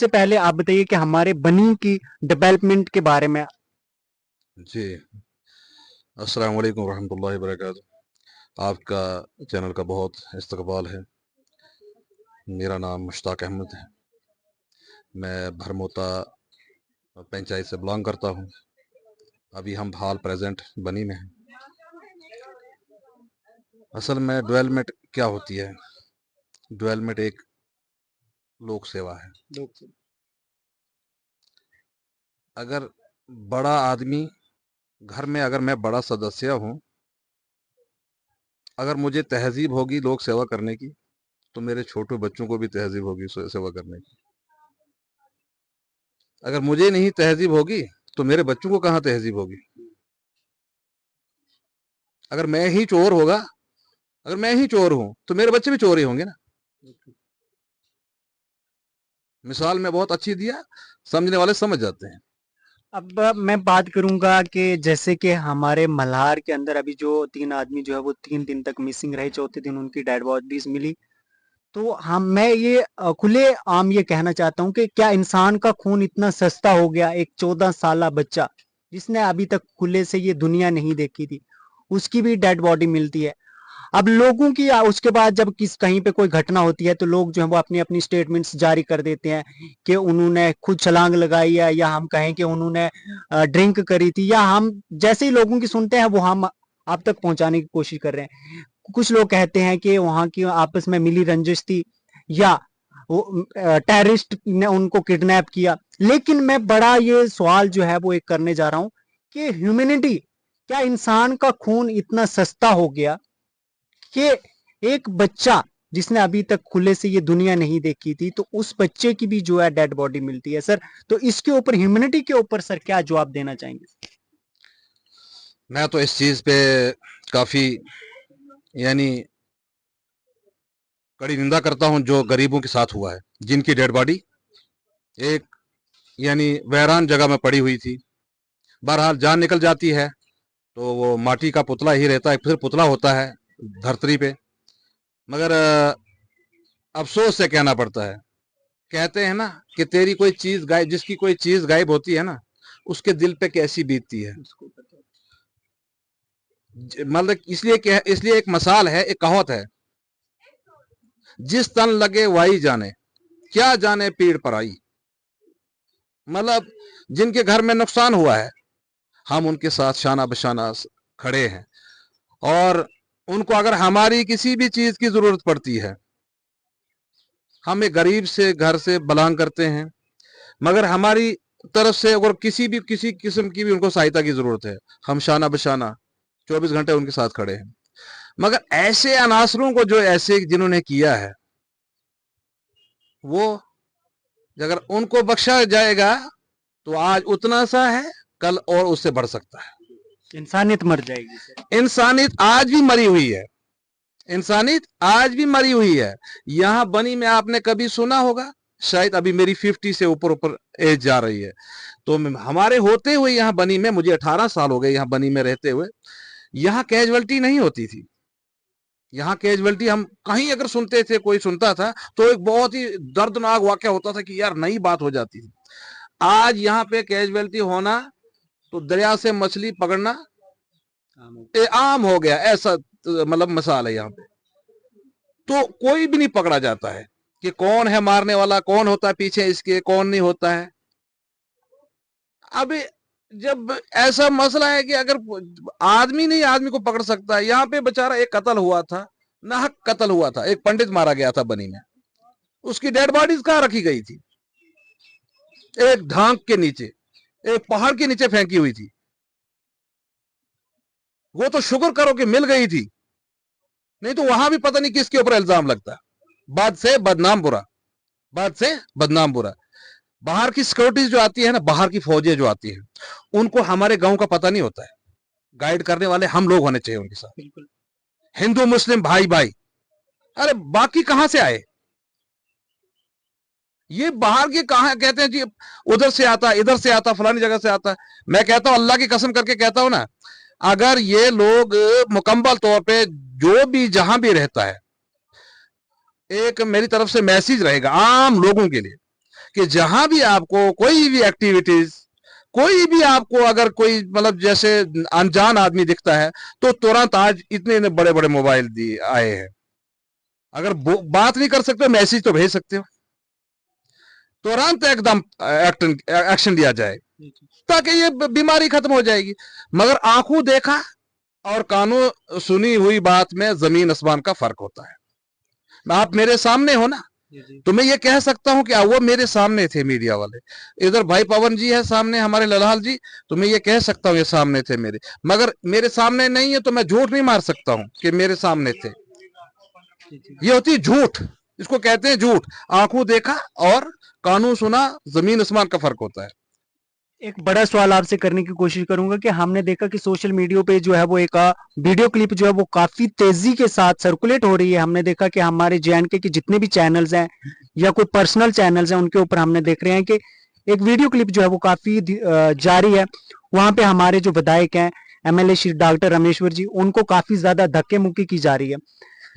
सबसे पहले आप बताइए कि हमारे बनी की डेवलपमेंट के बारे में। जी। अस्सलाम वालेकुम रहमतुल्लाहि वबरकातुहू। आपका चैनल का बहुत इस्तकबाल है। मेरा नाम मुश्ताक अहमद है। मैं भरमोता पंचायत से बिलोंग करता हूँ। अभी हम हाल प्रेजेंट बनी में हैं। असल में डेवलपमेंट क्या होती है? डेवलपमेंट एक लोक सेवा है। अगर बड़ा आदमी घर में, अगर मैं बड़ा सदस्य हूँ, अगर मुझे तहजीब होगी लोक सेवा करने की, तो मेरे छोटे बच्चों को भी तहजीब होगी सेवा करने की। अगर मुझे नहीं तहजीब होगी तो मेरे बच्चों को कहाँ तहजीब होगी? अगर मैं ही चोर होगा, अगर मैं ही चोर हूं तो मेरे बच्चे भी चोर ही होंगे ना। मिसाल में बहुत अच्छी दिया, समझने वाले समझ जाते हैं। अब मैं बात करूंगा कि जैसे कि हमारे मल्हार के अंदर अभी जो 3 आदमी जो है वो 3 दिन तक मिसिंग रहे, चौथे दिन उनकी डेड बॉडीज मिली। तो हम मैं ये खुले आम ये कहना चाहता हूँ कि क्या इंसान का खून इतना सस्ता हो गया? एक 14 साला बच्चा जिसने अभी तक खुले से ये दुनिया नहीं देखी थी, उसकी भी डेड बॉडी मिलती है। अब लोगों की उसके बाद जब किस कहीं पे कोई घटना होती है तो लोग जो है वो अपनी अपनी स्टेटमेंट्स जारी कर देते हैं कि उन्होंने खुद छलांग लगाई है, या हम कहें कि उन्होंने ड्रिंक करी थी, या हम जैसे ही लोगों की सुनते हैं वो हम आप तक पहुंचाने की कोशिश कर रहे हैं। कुछ लोग कहते हैं कि वहां की आपस में मिली रंजिश थी, या वो टेररिस्ट ने उनको किडनैप किया। लेकिन मैं बड़ा ये सवाल जो है वो एक करने जा रहा हूं कि ह्यूमैनिटी, क्या इंसान का खून इतना सस्ता हो गया कि एक बच्चा जिसने अभी तक खुले से ये दुनिया नहीं देखी थी, तो उस बच्चे की भी जो है डेड बॉडी मिलती है सर? तो इसके ऊपर, ह्यूमैनिटी के ऊपर सर क्या जवाब देना चाहेंगे? मैं तो इस चीज पे काफी यानी कड़ी निंदा करता हूं जो गरीबों के साथ हुआ है, जिनकी डेड बॉडी एक यानी वैरान जगह में पड़ी हुई थी। बहरहाल जान निकल जाती है तो वो माटी का पुतला ही रहता है, फिर पुतला होता है धरती पे। मगर अफसोस से कहना पड़ता है, कहते हैं ना कि तेरी कोई चीज गायब, जिसकी कोई चीज गायब होती है ना, उसके दिल पे कैसी बीतती है। मतलब इसलिए एक मसाल है, एक कहावत है, जिस तन लगे वाई जाने, क्या जाने पीड़ पर आई। मतलब जिनके घर में नुकसान हुआ है, हम उनके साथ शाना बशाना खड़े हैं। और उनको अगर हमारी किसी भी चीज की जरूरत पड़ती है, हम एक गरीब से घर से बिलोंग करते हैं, मगर हमारी तरफ से अगर किसी किस्म की भी उनको सहायता की जरूरत है, हम शाना बशाना 24 घंटे उनके साथ खड़े हैं। मगर ऐसे अनासरों को, जो ऐसे जिन्होंने किया है, वो अगर उनको बख्शा जाएगा तो आज उतना सा है, कल और उससे बढ़ सकता है। इंसानियत मर जाएगी सर। इंसानियत आज भी मरी हुई है। इंसानियत आज भी मरी हुई है। यहां बनी में आपने कभी सुना होगा, शायद अभी मेरी 50 से ऊपर ऊपर एज जा रही है, तो हमारे होते हुए यहां बनी में, मुझे 18 साल हो गए यहां बनी में रहते हुए, यहां कैजुअलिटी नहीं होती थी। यहाँ कैजुअलिटी हम कहीं अगर सुनते थे, कोई सुनता था तो एक बहुत ही दर्दनाक वाक्य होता था कि यार नई बात हो जाती थी। आज यहाँ पे कैजुअलिटी होना तो दरिया से मछली पकड़ना आम हो गया, ऐसा मतलब मिसाल है यहाँ पे। तो कोई भी नहीं पकड़ा जाता है कि कौन है मारने वाला, कौन होता है पीछे इसके, कौन नहीं होता है। अब जब ऐसा मसला है कि अगर आदमी नहीं आदमी को पकड़ सकता है, यहाँ पे बेचारा एक कत्ल हुआ था, नाहक कत्ल हुआ था, एक पंडित मारा गया था बनी में, उसकी डेड बॉडीज कहाँ रखी गई थी? एक ढांक के नीचे, एक पहाड़ के नीचे फेंकी हुई थी। वो तो शुक्र करो कि मिल गई थी, नहीं तो वहां भी पता नहीं किसके ऊपर इल्जाम लगता। बाद से बदनाम बुरा, बाद से बदनाम बुरा। बाहर की सिक्योरिटीज जो आती है ना, बाहर की फौजें जो आती हैं, उनको हमारे गांव का पता नहीं होता है। गाइड करने वाले हम लोग होने चाहिए उनके साथ, बिल्कुल। हिंदू मुस्लिम भाई भाई। अरे बाकी कहां से आए? ये बाहर के कहा कहते हैं जी, उधर से आता, इधर से आता, फलानी जगह से आता। मैं कहता हूं, अल्लाह की कसम करके कहता हूं ना, अगर ये लोग मुकम्मल तौर पे, जो भी जहां भी रहता है, एक मेरी तरफ से मैसेज रहेगा आम लोगों के लिए कि जहां भी आपको कोई भी एक्टिविटीज, कोई भी आपको अगर कोई मतलब जैसे अनजान आदमी दिखता है तो तुरंत आज इतने बड़े बड़े मोबाइल दिए आए हैं, अगर बात नहीं कर सकते मैसेज तो भेज सकते हो, तुरंत एकदम एक्शन लिया जाए ताकि ये बीमारी खत्म हो जाएगी। मगर आंखों देखा और कानों सुनी हुई बात में जमीन आसमान का फर्क होता है। आप मेरे सामने हो ना, तो मैं ये कह सकता हूं कि वो मेरे सामने थे मीडिया वाले, इधर भाई पवन जी है सामने हमारे ललाल जी, तो मैं ये कह सकता हूं ये सामने थे मेरे, मगर मेरे सामने नहीं है तो मैं झूठ नहीं मार सकता हूं कि मेरे सामने थे। ये होती है झूठ, इसको कहते हैं झूठ। आंखों देखा और कानों सुना, जमीन आसमान का फर्क होता है। एक बड़ा सवाल आपसे करने की कोशिश करूंगा कि हमने देखा कि सोशल मीडिया पे जो है वो एक वीडियो क्लिप जो है वो काफी तेजी के साथ सर्कुलेट हो रही है। हमने देखा कि हमारे JNK के जितने भी चैनल्स हैं या कोई पर्सनल चैनल्स हैं उनके ऊपर हमने देख रहे हैं कि एक वीडियो क्लिप जो है वो काफी जारी है। वहां पे हमारे जो विधायक हैं MLA श्री डॉक्टर रामेश्वर जी, उनको काफी ज्यादा धक्के मुक्की की जा रही है।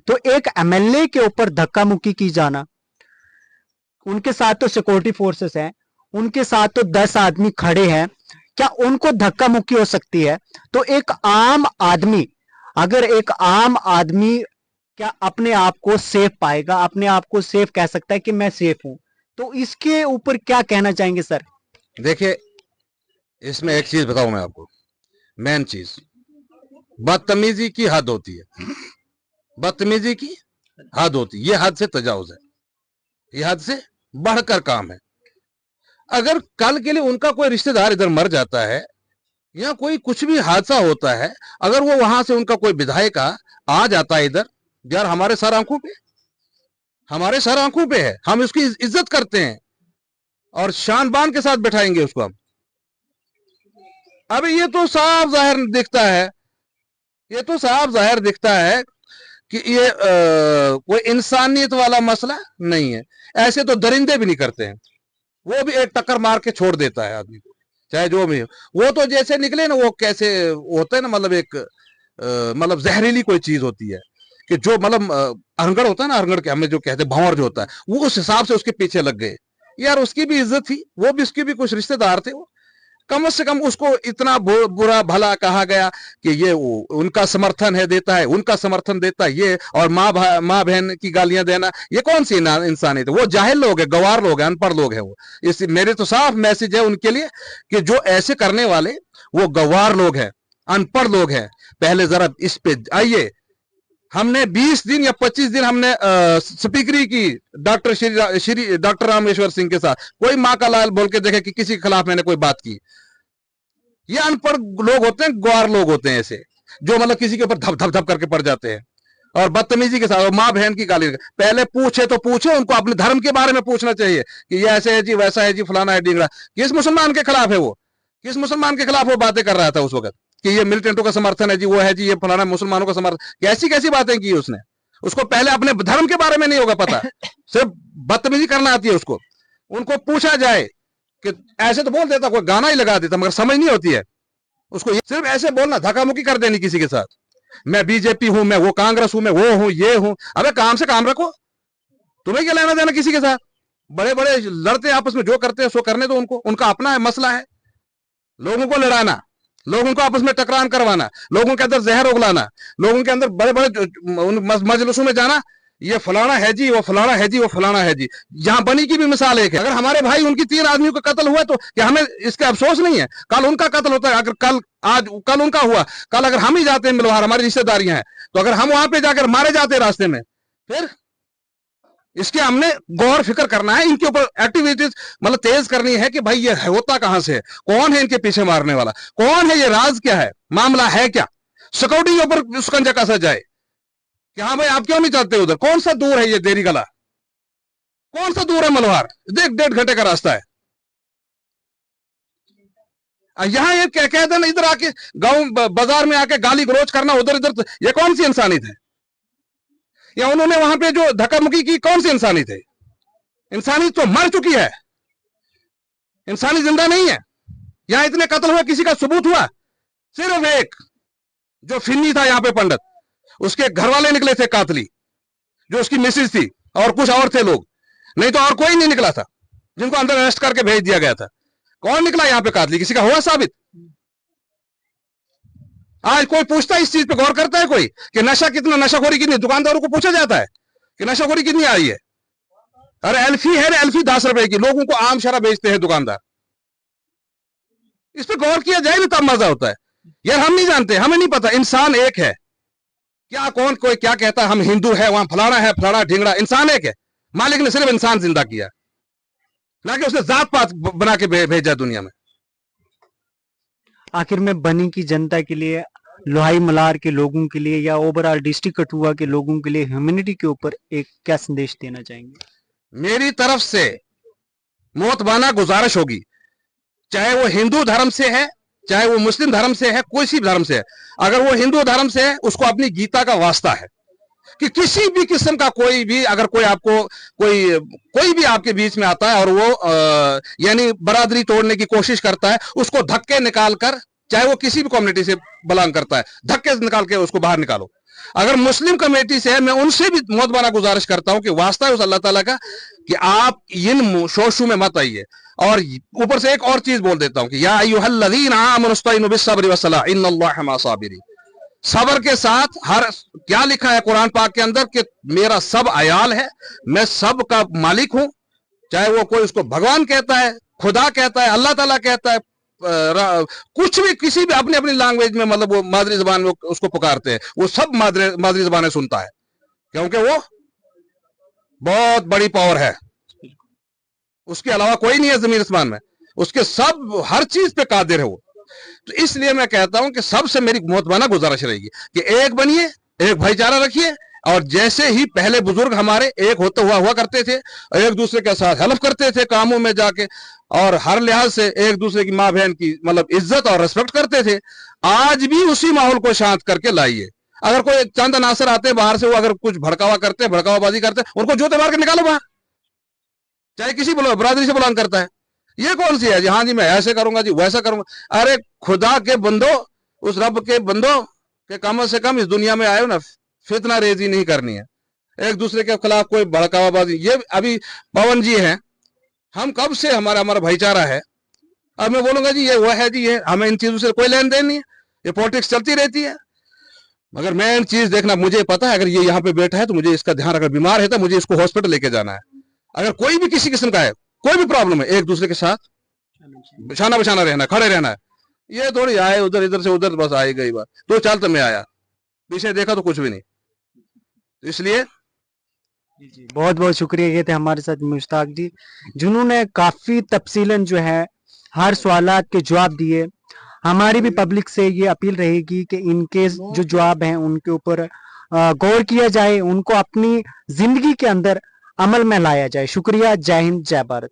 तो एक MLA के ऊपर धक्का मुक्की की जाना, उनके साथ तो सिक्योरिटी फोर्सेस हैं, उनके साथ तो 10 आदमी खड़े हैं, क्या उनको धक्का मुक्की हो सकती है? तो एक आम आदमी, अगर एक आम आदमी क्या अपने आप को सेफ पाएगा, अपने आप को सेफ कह सकता है कि मैं सेफ हूं? तो इसके ऊपर क्या कहना चाहेंगे सर? देखिए, इसमें एक चीज बताऊं मैं आपको, मेन चीज, बदतमीजी की हद होती है, बदतमीजी की हद होती है, ये हद से तजावुज है, ये हद से बढ़कर काम है। अगर कल के लिए उनका कोई रिश्तेदार इधर मर जाता है या कोई कुछ भी हादसा होता है, अगर वो वहां से उनका कोई विधायक आ जाता है इधर, यार हमारे सर आंखों पे, हमारे सर आंखों पे है, हम उसकी इज्जत करते हैं और शान बान के साथ बैठाएंगे उसको हम। अभी ये तो साफ जाहिर दिखता है, ये तो साफ जाहिर दिखता है कि ये कोई इंसानियत वाला मसला नहीं है। ऐसे तो दरिंदे भी नहीं करते हैं, वो भी एक टक्कर मार के छोड़ देता है आदमी को, चाहे जो भी हो। वो तो जैसे निकले ना, वो कैसे होता है ना, मतलब एक मतलब जहरीली कोई चीज होती है कि जो मतलब अरंगड़ होता है ना, अरंगड़ के हमें जो कहते हैं भंवर जो होता है, वो उस हिसाब से उसके पीछे लग गए। यार उसकी भी इज्जत थी, वो भी, उसकी भी कुछ रिश्तेदार थे, वो कम से कम उसको इतना बुरा भला कहा गया कि ये उनका समर्थन है, देता है, उनका समर्थन देता है ये, और माँ बहन की गालियां देना, ये कौन सी इंसानियत है? वो जाहिल लोग है, गवार लोग है, अनपढ़ लोग है वो। इस मेरे तो साफ मैसेज है उनके लिए कि जो ऐसे करने वाले वो गवार लोग हैं, अनपढ़ लोग हैं। पहले जरा इस पे आइए, हमने 20 दिन या 25 दिन हमने स्पीकरी की श्री डॉक्टर रामेश्वर सिंह के साथ, कोई माँ का लाल बोल के देखे कि किसी के खिलाफ मैंने कोई बात की। ये अनपढ़ लोग होते हैं, ग्वार लोग होते हैं ऐसे, जो मतलब किसी के ऊपर धप धप धप करके पड़ जाते हैं और बदतमीजी के साथ, और माँ बहन की गाली। पहले पूछे तो पूछे, उनको अपने धर्म के बारे में पूछना चाहिए कि ये ऐसे है जी, वैसा है जी, फलाना है, ढींगड़ा। किस मुसलमान के खिलाफ है वो? किस मुसलमान के खिलाफ वो बातें कर रहा था उस वक्त कि ये मिलिटेंटों का समर्थन है जी, वो है जी, ये फलाना मुसलमानों का समर्थन? कैसी कैसी बातें की उसने? उसको पहले अपने धर्म के बारे में नहीं होगा पता, सिर्फ बदतमीजी करना आती है उसको। उनको पूछा जाए कि ऐसे तो बोल देता, कोई गाना ही लगा देता, मगर समझ नहीं होती है उसको। सिर्फ ऐसे बोलना, धक्कामुक्की कर देनी किसी के साथ, मैं बीजेपी हूं, मैं वो कांग्रेस हूं, मैं वो हूं, ये हूं। अबे काम से काम रखो, तुम्हें क्या लेना देना किसी के साथ? बड़े बड़े लड़ते हैं आपस में, जो करते हैं सो करने दो उनको, उनका अपना है मसला है। लोगों को लड़ाना, लोगों को आपस में टकरान करवाना, लोगों के अंदर जहर उगलाना, लोगों के अंदर बड़े बड़े मजलिसों में जाना, ये फलाना है जी, वो फलाना है जी, वो फलाना है जी। यहाँ बनी की भी मिसाल एक है। अगर हमारे भाई उनकी 3 आदमियों का कत्ल हुआ तो क्या हमें इसका अफसोस नहीं है? कल उनका कत्ल होता है, अगर कल उनका हुआ, कल अगर हम ही जाते हैं मिलवार, हमारी रिश्तेदारियां हैं, तो अगर हम वहां पे जाकर मारे जाते रास्ते में, फिर इसके हमने गौर फिक्र करना है, इनके ऊपर एक्टिविटीज मतलब तेज करनी है कि भाई ये होता कहां से है, कौन है इनके पीछे मारने वाला, कौन है, ये राज क्या है, मामला है क्या, सिक्योरिटी के ऊपर शिकंजा कसा जाए कि हाँ भाई आप क्यों नहीं जाते उधर? कौन सा दूर है ये देरी गला, कौन सा दूर है मलवार? 1.5 घंटे का रास्ता है। यहाँ ये क्या कहते हैं, इधर आके गांव बाजार में आके गाली गलौज करना उधर इधर, ये कौन सी इंसानियत है? या उन्होंने वहां पे जो धक्का-मुक्की की, कौन सी इंसानियत है? इंसानियत तो मर चुकी है, इंसानी जिंदा नहीं है। यहां इतने कत्ल हुए, किसी का सबूत हुआ? सिर्फ एक जो फिन्नी था यहाँ पे पंडित, उसके घर वाले निकले थे कातली, जो उसकी मिसेज थी, और कुछ और थे लोग, नहीं तो और कोई नहीं निकला था। जिनको अंदर अरेस्ट करके भेज दिया गया था। कौन निकला यहाँ पे कातली? किसी का हुआ साबित? आज कोई पूछता है इस चीज पे? गौर करता है कोई कि नशा कितना, नशाखोरी कितनी? दुकानदारों को पूछा जाता है कि नशाखोरी कितनी आई है? अरे एल्फी है ना, एल्फी 10 रुपए की, लोगों को आम शराब बेचते हैं दुकानदार। इस पे गौर किया जाए भी तब मजा होता है। यार हम नहीं जानते, हमें नहीं पता, इंसान एक है। क्या कौन कोई क्या कहता है हम हिंदू है, वहां फलाना है, फलाना ढिंगड़ा, इंसान एक है। मालिक ने सिर्फ इंसान जिंदा किया, ना कि उसने जात पात बना के भेजा दुनिया में। आखिर में बनी की जनता के लिए, लोहाई मलार के लोगों के लिए, या ओवरऑल डिस्ट्रिक्ट कठुआ के लोगों के लिए ह्यूमैनिटी के ऊपर एक क्या संदेश देना चाहेंगे? मेरी तरफ से मोतबाना गुजारिश होगी, चाहे वो हिंदू धर्म से है, चाहे वो मुस्लिम धर्म से है, कोई सी धर्म से है। अगर वो हिंदू धर्म से है, उसको अपनी गीता का वास्ता है कि किसी भी किस्म का कोई भी, अगर कोई आपको कोई भी आपके बीच में आता है और वो यानी बरादरी तोड़ने की कोशिश करता है, उसको धक्के निकाल कर, चाहे वो किसी भी कम्युनिटी से बिलोंग करता है, धक्के निकाल के उसको बाहर निकालो। अगर मुस्लिम कमेटी से है, मैं उनसे भी मोतबाना गुजारिश करता हूं कि वास्ता है उस अल्लाह ताला का कि आप इन शोशू में मत आइए। और ऊपर से एक और चीज बोल देता हूं कि या अय्युहल्लज़ीना आमनुस्तईनु बिस्सब्रि वस्सलाह इन्नल्लाहा मअस-साबिरीन। सबर के साथ, हर क्या लिखा है कुरान पाक के अंदर कि मेरा सब अयाल है, मैं सब का मालिक हूं। चाहे वो कोई उसको भगवान कहता है, खुदा कहता है, अल्लाह ताला कहता है, कुछ भी, किसी भी अपनी अपनी लैंग्वेज में, मतलब वो मादरी जबान में उसको पुकारते हैं, वो सब मादरी जबानें सुनता है, क्योंकि वो बहुत बड़ी पावर है। उसके अलावा कोई नहीं है जमीन आसमान में, उसके सब हर चीज पे कादिर है वो। तो इसलिए मैं कहता हूं कि सबसे मेरी मोतबाना गुजारिश रहेगी कि एक बनिए, एक भाईचारा रखिए, और जैसे ही पहले बुजुर्ग हमारे एक होते हुआ करते थे, एक दूसरे के साथ हेल्प करते थे कामों में जाके, और हर लिहाज से एक दूसरे की माँ बहन की मतलब इज्जत और रिस्पेक्ट करते थे, आज भी उसी माहौल को शांत करके लाइए। अगर कोई चंद अनासर आते हैं बाहर से, वो अगर कुछ भड़कावा करते हैं, भड़कावाबाजी करते हैं, उनको जूते मार के निकालो बाहर, चाहे किसी बरादरी से बिलोंग करता है। ये कौन सी है जी, हाँ जी मैं ऐसे करूंगा जी, वैसा करूंगा। अरे खुदा के बंदो, उस रब के बंदो के कम से कम इस दुनिया में आए हो ना, फितना रेजी नहीं करनी है, एक दूसरे के खिलाफ कोई भड़कावाबाजी। ये अभी पवन जी हैं, हम कब से हमारा भाईचारा है, अब मैं बोलूंगा जी ये वह है जी, ये हमें इन चीजों से कोई लेन देन नहीं है, ये पॉलिटिक्स चलती रहती है। मगर मैं इन चीज देखना, मुझे पता है अगर ये यहाँ पे बैठा है तो मुझे इसका ध्यान, अगर बीमार है तो मुझे इसको हॉस्पिटल लेके जाना है। अगर कोई भी किसी किस्म का है, कोई भी प्रॉब्लम है, एक दूसरे के साथ बिछाना बिछाना रहना, खड़े रहना है। ये थोड़ी आए उधर, इधर से उधर, बस आई गई बात, तो चल तो मैं आया, पीछे देखा तो कुछ भी नहीं। तो इसलिए जी, बहुत बहुत शुक्रिया। ये थे हमारे साथ मुश्ताक जी, जिन्होंने काफी तफसीलन जो है हर सवालात के जवाब दिए। हमारी भी पब्लिक से ये अपील रहेगी कि इनके जो जवाब हैं उनके ऊपर गौर किया जाए, उनको अपनी जिंदगी के अंदर अमल में लाया जाए। शुक्रिया। जय हिंद, जय भारत।